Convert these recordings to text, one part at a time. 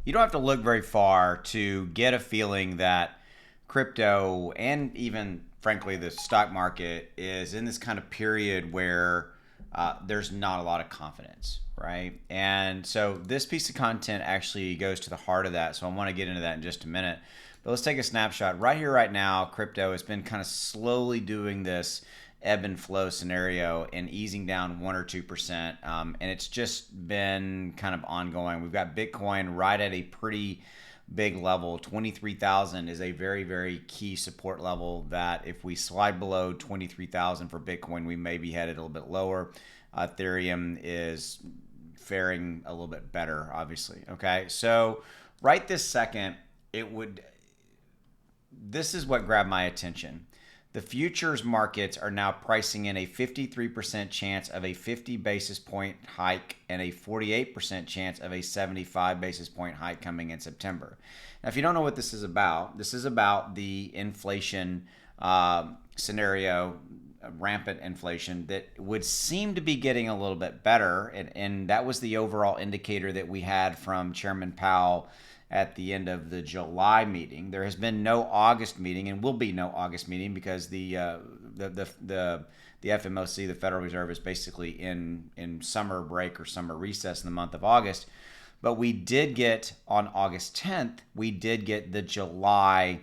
you don't have to look very far to get a feeling that crypto and even, frankly, the stock market is in this kind of period where there's not a lot of confidence, right? And so this piece of content actually goes to the heart of that. So I want to get into that in just a minute. But let's take a snapshot. Right here, right now, crypto has been kind of slowly doing this ebb and flow scenario and easing down 1 or 2%. And it's just been kind of ongoing. We've got Bitcoin right at a pretty big level. 23,000 is a very, very key support level that if we slide below 23,000 for Bitcoin, we may be headed a little bit lower. Ethereum is faring a little bit better, obviously. Okay, so right this second, this is what grabbed my attention. The futures markets are now pricing in a 53% chance of a 50 basis point hike and a 48% chance of a 75 basis point hike coming in September. Now, if you don't know what this is about the inflation scenario, rampant inflation that would seem to be getting a little bit better. And that was the overall indicator that we had from Chairman Powell at the end of the July meeting. There has been no August meeting, and will be no August meeting because the FMOC, the Federal Reserve, is basically in summer break or summer recess in the month of August. But we did get on August 10th, we did get the July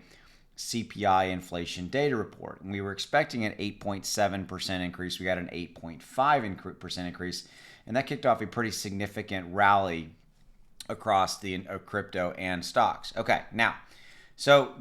CPI inflation data report, and we were expecting an 8.7% increase. We got an 8.5% increase, and that kicked off a pretty significant rally across the crypto and stocks. Okay, now, so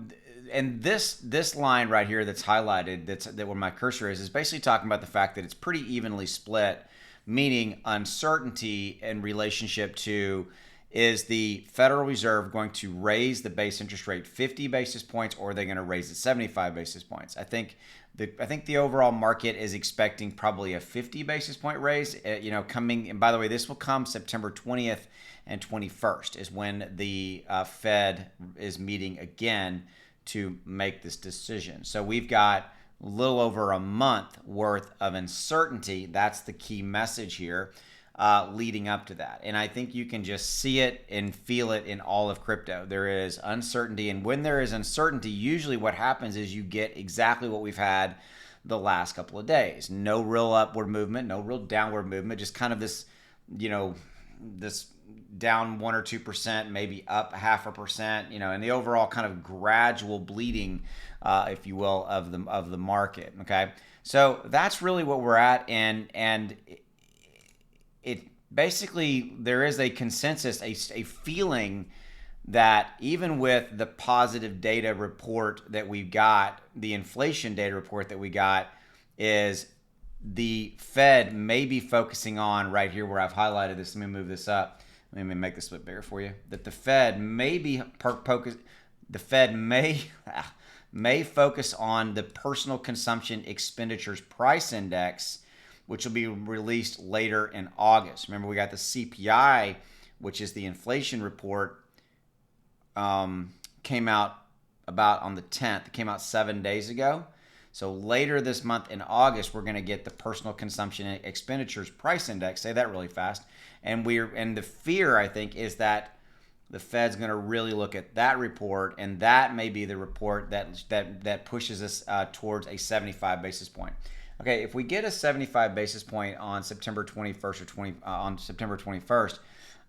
and this line right here that's highlighted, that where my cursor is basically talking about the fact that it's pretty evenly split, meaning uncertainty in relationship to, is the Federal Reserve going to raise the base interest rate 50 basis points, or are they going to raise it 75 basis points? I think the overall market is expecting probably a 50 basis point raise. Coming. And by the way, this will come September 20th and 21st is when the Fed is meeting again to make this decision. So we've got a little over a month worth of uncertainty. That's the key message here. Leading up to that. And I think you can just see it and feel it in all of crypto. There is uncertainty. And when there is uncertainty, usually what happens is you get exactly what we've had the last couple of days. No real upward movement, no real downward movement, just kind of this, this down 1 or 2%, maybe up 0.5%, and the overall kind of gradual bleeding, if you will, of the market. Okay. So that's really what we're at. And it basically, there is a consensus, a feeling that even with the positive data report that we got, the inflation data report that we got, is the Fed may be focusing on right here where I've highlighted this. Let me move this up. Let me make this a bit bigger for you. That the Fed may be may focus on the personal consumption expenditures price index, which will be released later in August. Remember, we got the CPI, which is the inflation report, came out about on the 10th. It came out 7 days ago. So later this month in August, we're going to get the personal consumption expenditures price index. Say that really fast. And the fear, I think, is that the Fed's going to really look at that report, and that may be the report that pushes us towards a 75 basis point. Okay, if we get a 75 basis point on September 21st on September 21st,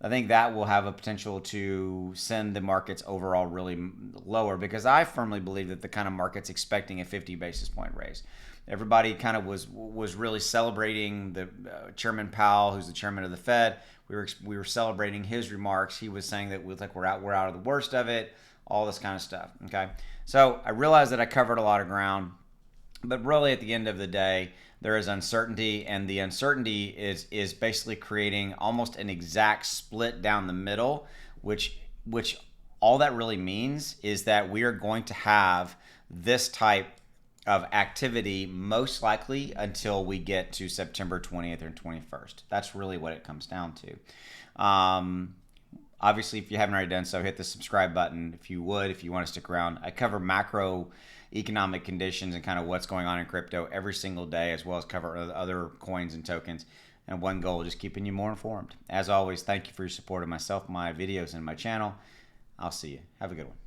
I think that will have a potential to send the markets overall really lower, because I firmly believe that the kind of market's expecting a 50 basis point raise. Everybody kind of was really celebrating the Chairman Powell, who's the chairman of the Fed. We were celebrating his remarks. He was saying that we're out of the worst of it, all this kind of stuff. Okay, so I realized that I covered a lot of ground. But really, at the end of the day, there is uncertainty, and the uncertainty is basically creating almost an exact split down the middle, which all that really means is that we are going to have this type of activity most likely until we get to September 20th or 21st. That's really what it comes down to. Obviously, if you haven't already done so, hit the subscribe button if you want to stick around. I cover macroeconomic conditions and kind of what's going on in crypto every single day, as well as cover other coins and tokens. And one goal, just keeping you more informed. As always, thank you for your support of myself, my videos, and my channel. I'll see you. Have a good one.